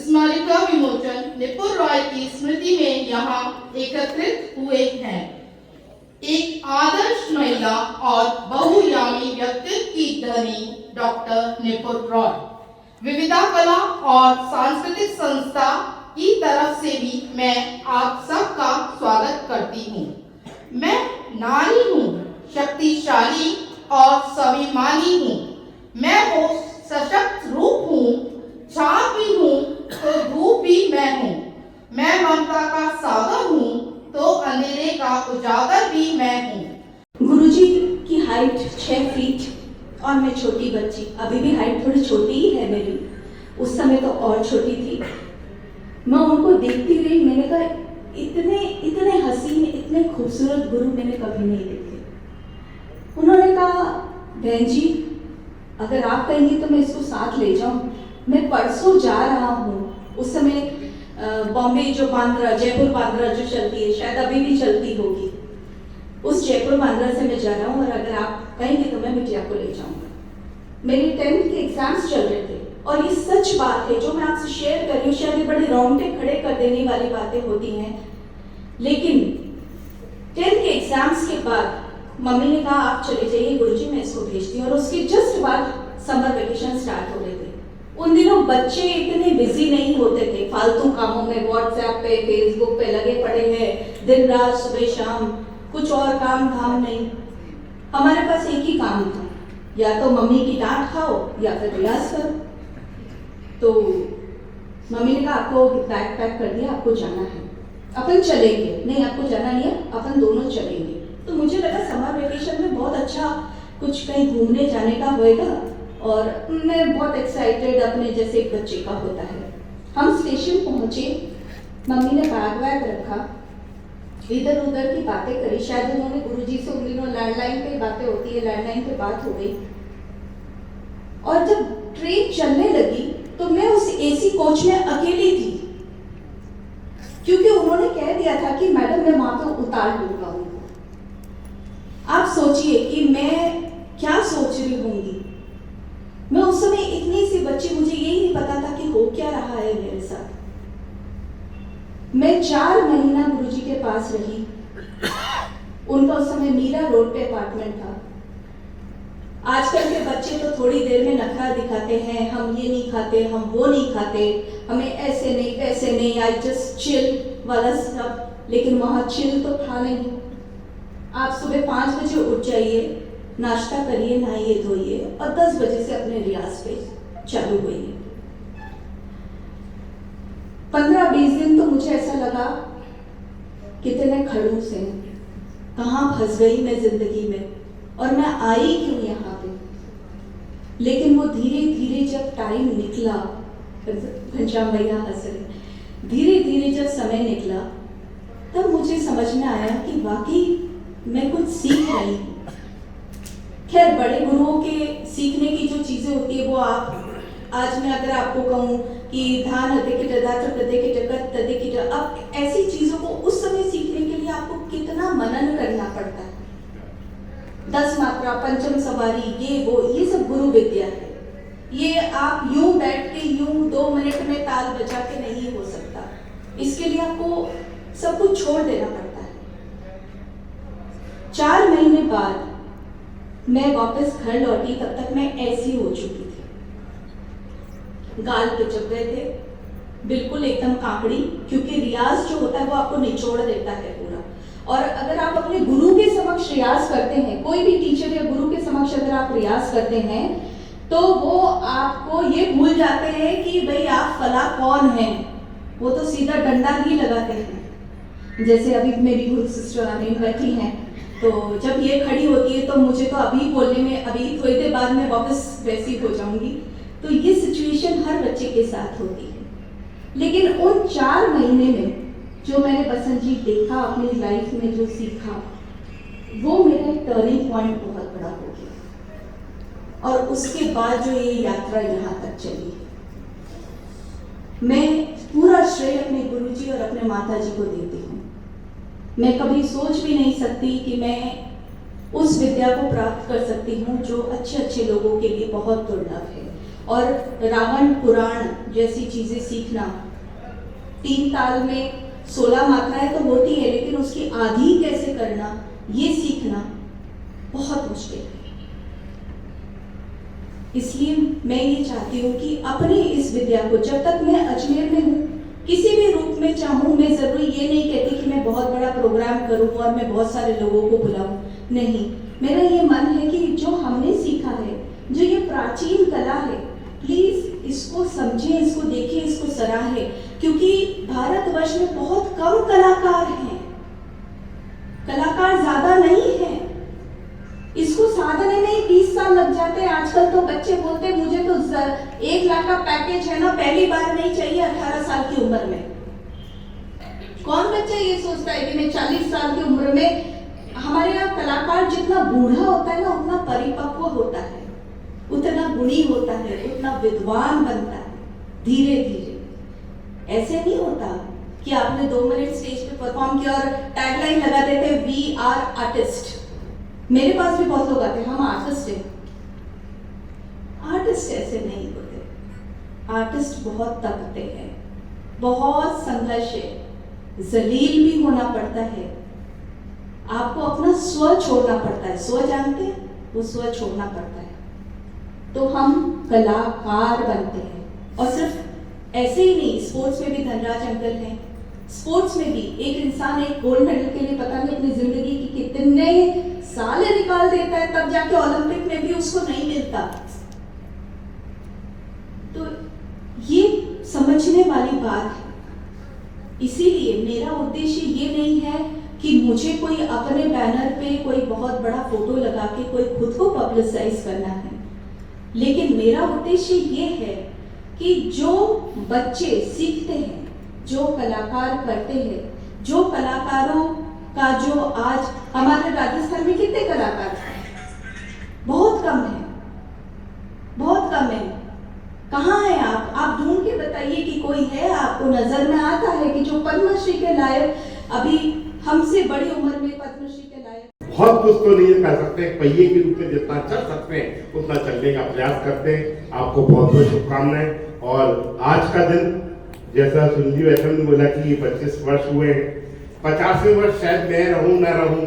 स्मारिका विमोचन निपुण रॉय की स्मृति में यहाँ एकत्रित हुए हैं। एक आदर्श महिला और बहुआयामी व्यक्तित्व की धनी डॉक्टर निपुण रॉय विविधा कला और सांस्कृतिक संस्था की तरफ से भी मैं आप सबका स्वागत करती हूँ। मैं नारी हूँ, शक्तिशाली और स्वाभिमानी हूँ। मैं वो सशक्त रूप हूँ, छाप भी हूँ तो धूप भी मैं हूँ। मैं ममता का सागर हूँ तो अंधेरे का उजागर भी मैं हूँ। गुरुजी की हाइट 6 फीट और मैं छोटी बच्ची, अभी भी हाइट थोड़ी छोटी ही है मेरी, उस समय तो और छोटी थी। मैं उनको देखती रही, मैंने कहा इतने हसीन, इतने खूबसूरत गुरु मैंने कभी नहीं देखे। उन्होंने कहा बहन जी अगर आप कहेंगी तो मैं इसको साथ ले जाऊं। मैं परसों जा रहा हूँ, उस समय बॉम्बे जो बांद्रा, जयपुर बांद्रा जो चलती है, शायद अभी भी चलती होगी, उस जयपुर बांद्रा से मैं जा रहा हूँ और अगर आप कहेंगे तो मैं बिटिया को ले जाऊंगा। मेरे 10th के एग्जाम्स चल रहे थे और ये सच बात है जो मैं आपसे शेयर कर रही हूँ। शायद ये बड़े रोंगटे खड़े कर देने वाली बातें होती हैं, लेकिन 10th के एग्जाम्स के बाद मम्मी ने कहा आप चले जाइए गुरुजी, मैं इसको भेजती हूँ। और उसके जस्ट बाद समर वेकेशन स्टार्ट हो गए थे। उन दिनों बच्चे इतने बिजी नहीं होते थे फालतू कामों में, व्हाट्सएप पे, फेसबुक पे लगे पड़े हैं दिन रात, सुबह शाम, कुछ और काम धाम नहीं। हमारे पास एक ही काम था, या तो मम्मी की डांट खाओ या फिर रियाज करो। तो मम्मी ने कहा आपको बैग पैक कर दिया, आपको जाना है, अपन चलेंगे। नहीं आपको जाना नहीं है, अपन दोनों चलेंगे। तो मुझे लगा समर वेकेशन में बहुत अच्छा कुछ कहीं घूमने जाने का होएगा और मैं बहुत एक्साइटेड, अपने जैसे एक बच्चे का होता है। हम स्टेशन पहुंचे, मम्मी ने बैग वैग रखा, इधर उधर की बातें करी। शायद उन्होंने गुरुजी से उन दिनों लैंडलाइन पे बातें होती है, लैंडलाइन पे बात हो गई। और जब ट्रेन चलने लगी तो मैं उस एसी कोच में अकेली थी, क्योंकि उन्होंने कह दिया था कि मैडम मैं वहां पे उतार दूंगा उनको। आप सोचिए कि मैं क्या सोच रही होंगी। मैं उस समय इतनी सी बच्ची, मुझे यही नहीं पता था कि हो क्या रहा है मेरे साथ। मैं 4 महीना गुरुजी के पास रही। उनका उस समय मीरा रोड पे अपार्टमेंट था। आजकल के बच्चे तो थोड़ी देर में नखरा दिखाते हैं, हम ये नहीं खाते, हम वो नहीं खाते, हमें ऐसे नहीं वैसे नहीं, आई जस्ट चिल वाला सब। लेकिन वहां चिल तो था नहीं। आप सुबह 5 बजे उठ जाइए, नाश्ता करिए, नहाइए धोइए और 10 बजे से अपने रियाज पे चालू हुई। 15-20 दिन तो मुझे ऐसा लगा कितने खड़ूस हैं, कहाँ फंस गई मैं जिंदगी में और मैं आई क्यों यहाँ पे। लेकिन वो धीरे धीरे जब टाइम निकला, घनश्याम भैया हंस रहे, धीरे धीरे जब समय निकला तब मुझे समझ में आया कि वाकई मैं कुछ सीख रही हूँ। खैर बड़े गुरुओं के सीखने की जो चीजें होती है वो आप आज मैं अगर आपको कहूँ कि ध्यान अब ऐसी चीजों को उस समय सीखने के लिए आपको कितना मनन करना पड़ता है। 10 मात्रा, पंचम सवारी, ये सब गुरु विद्या है। ये आप यूं बैठ के यूं 2 मिनट में ताल बजा के नहीं हो सकता। इसके लिए आपको सब कुछ छोड़ देना पड़ता है। 4 महीने बाद मैं वापस घर लौटी, तब तक मैं ऐसी हो चुकी थी। गाल पे चुभ गए थे, बिल्कुल एकदम काकड़ी, क्योंकि रियाज जो होता है वो आपको निचोड़ देता है पूरा। और अगर आप अपने गुरु के समक्ष रियाज करते हैं, कोई भी टीचर या गुरु के समक्ष अगर आप रियाज करते हैं तो वो आपको ये भूल जाते हैं कि भाई आप फला कौन है, वो तो सीधा डंडा ही लगाते हैं। जैसे अभी मेरी गुरु सिस्टर अमीन बैठी हैं, तो जब ये खड़ी होती है तो मुझे तो अभी बोलने में, अभी थोड़ी देर बाद में वापस वैसी हो जाऊंगी। तो ये सिचुएशन हर बच्चे के साथ होती है। लेकिन उन 4 महीने में जो मैंने बसंत जी देखा, अपनी लाइफ में जो सीखा, वो मेरा टर्निंग पॉइंट बहुत बड़ा हो गया। और उसके बाद जो ये यात्रा यहाँ तक चली, मैं पूरा श्रेय अपने गुरुजी और अपने माताजी को देती हूँ। मैं कभी सोच भी नहीं सकती कि मैं उस विद्या को प्राप्त कर सकती हूँ जो अच्छे अच्छे लोगों के लिए बहुत दुर्लभ है। और रावण पुराण जैसी चीज़ें सीखना, 3 ताल में 16 मात्राएं तो होती है, लेकिन उसकी आधी कैसे करना ये सीखना बहुत मुश्किल है। इसलिए मैं ये चाहती हूँ कि अपनी इस विद्या को, जब तक मैं अजमेर में हूँ, किसी भी रूप में चाहूँ, मैं जरूरी ये नहीं कहती कि मैं बहुत बड़ा प्रोग्राम करूँ और मैं बहुत सारे लोगों को बुलाऊँ, नहीं। मेरा ये मन है कि जो हमने सीखा है, जो ये प्राचीन कला है, प्लीज इसको समझें, इसको देखें, इसको सराहें, क्योंकि भारतवर्ष में बहुत कम कलाकार हैं, कलाकार ज्यादा नहीं हैं। इसको साधने में ही 20 साल लग जाते हैं। आजकल तो बच्चे बोलते हैं मुझे तो 1 लाख का पैकेज है ना, पहली बार नहीं चाहिए 18 साल की उम्र में। कौन बच्चा ये सोचता है कि मैं 40 साल की उम्र में, हमारे यहाँ कलाकार जितना बूढ़ा होता है ना, उतना परिपक्व होता है, उतना गुणी होता है, उतना विद्वान बनता है धीरे धीरे। ऐसे नहीं होता कि आपने 2 मिनट स्टेज पे परफॉर्म किया और टैगलाइन लगा देते वी आर आर्टिस्ट। मेरे पास भी बहुत लोग आते हैं, हम आर्टिस्ट हैं। आर्टिस्ट ऐसे नहीं होते, आर्टिस्ट बहुत तपते हैं, बहुत संघर्ष है, जलील भी होना पड़ता है, आपको अपना स्व छोड़ना पड़ता है। स्व जानते हैं, वो स्व छोड़ना पड़ता है, तो हम कलाकार बनते हैं। और सिर्फ ऐसे ही नहीं, स्पोर्ट्स में भी धनराज अंकल हैं, स्पोर्ट्स में भी एक इंसान एक गोल्ड मेडल के लिए पता नहीं अपनी जिंदगी की कितने साल निकाल देता है, तब जाके ओलंपिक में भी उसको नहीं मिलता। तो ये समझने वाली बात है। इसीलिए मेरा उद्देश्य ये नहीं है कि मुझे कोई अपने बैनर पे कोई बहुत बड़ा फोटो लगा के कोई खुद को पब्लिसाइज करना है, लेकिन मेरा उद्देश्य ये है कि जो बच्चे सीखते हैं, जो कलाकार करते हैं, जो कलाकारों का जो आज हमारे राजस्थान में कितने कलाकार हैं? बहुत कम है, बहुत कम है। कहाँ है आप ढूंढ के बताइए कि कोई है, आपको नजर में आता है कि जो पद्मश्री के लायक, अभी हमसे बड़ी उम्र में पद्मश्री के लायक। बहुत कुछ तो नहीं कर सकते, पहिए के रूप में जितना चल सकते हैं उतना चलने का प्रयास करते हैं। आपको बहुत बहुत शुभकामनाएं। और आज का दिन, जैसा सुनिधि वैष्णव ने बोला कि 25 वर्ष हुए हैं, 50वें वर्ष शायद मैं रहूं ना रहूं,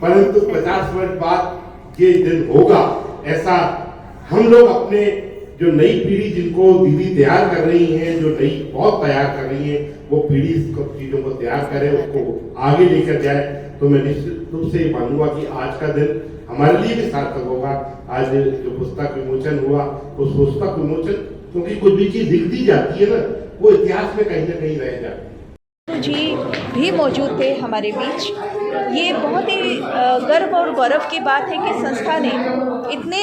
परंतु 50 वर्ष बाद ये दिन होगा। ऐसा हम लोग अपने जो नई पीढ़ी, जिनको दीदी तैयार कर रही हैं, जो नई बहुत तैयार कर रही हैं, वो पीढ़ी चीजों को तैयार करे, उसको आगे लेकर जाए। तो मैं निश्चित रूप से मानूंगा कि आज का दिन हमारे लिए भी सार्थक होगा। आज जो पुस्तक विमोचन हुआ, उस पुस्तक विमोचन, क्योंकि कुछ भी चीज दिखती जाती है ना, वो इतिहास में कहीं ना कहीं रह जाती है। जी भी मौजूद थे हमारे बीच। ये बहुत ही गर्व और गौरव की बात है कि संस्था ने इतने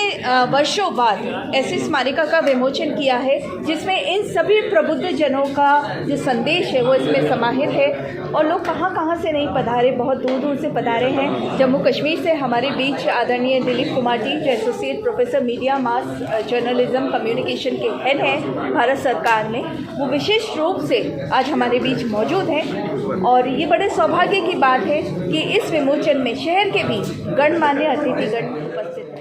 वर्षों बाद ऐसी स्मारिका का विमोचन किया है जिसमें इन सभी प्रबुद्ध जनों का जो संदेश है वो इसमें समाहित है। और लोग कहाँ कहाँ से नहीं पधारे, बहुत दूर दूर से पधारे हैं। जम्मू कश्मीर से हमारे बीच आदरणीय दिलीप कुमार जी, जो एसोसिएट प्रोफेसर मीडिया मास जर्नलिज्म कम्युनिकेशन के हेड हैं भारत सरकार में, वो विशेष रूप से आज हमारे बीच मौजूद हैं। और ये बड़े सौभाग्य की बात है कि इस विमोचन में शहर के भी गणमान्य अतिथिगण उपस्थित हैं।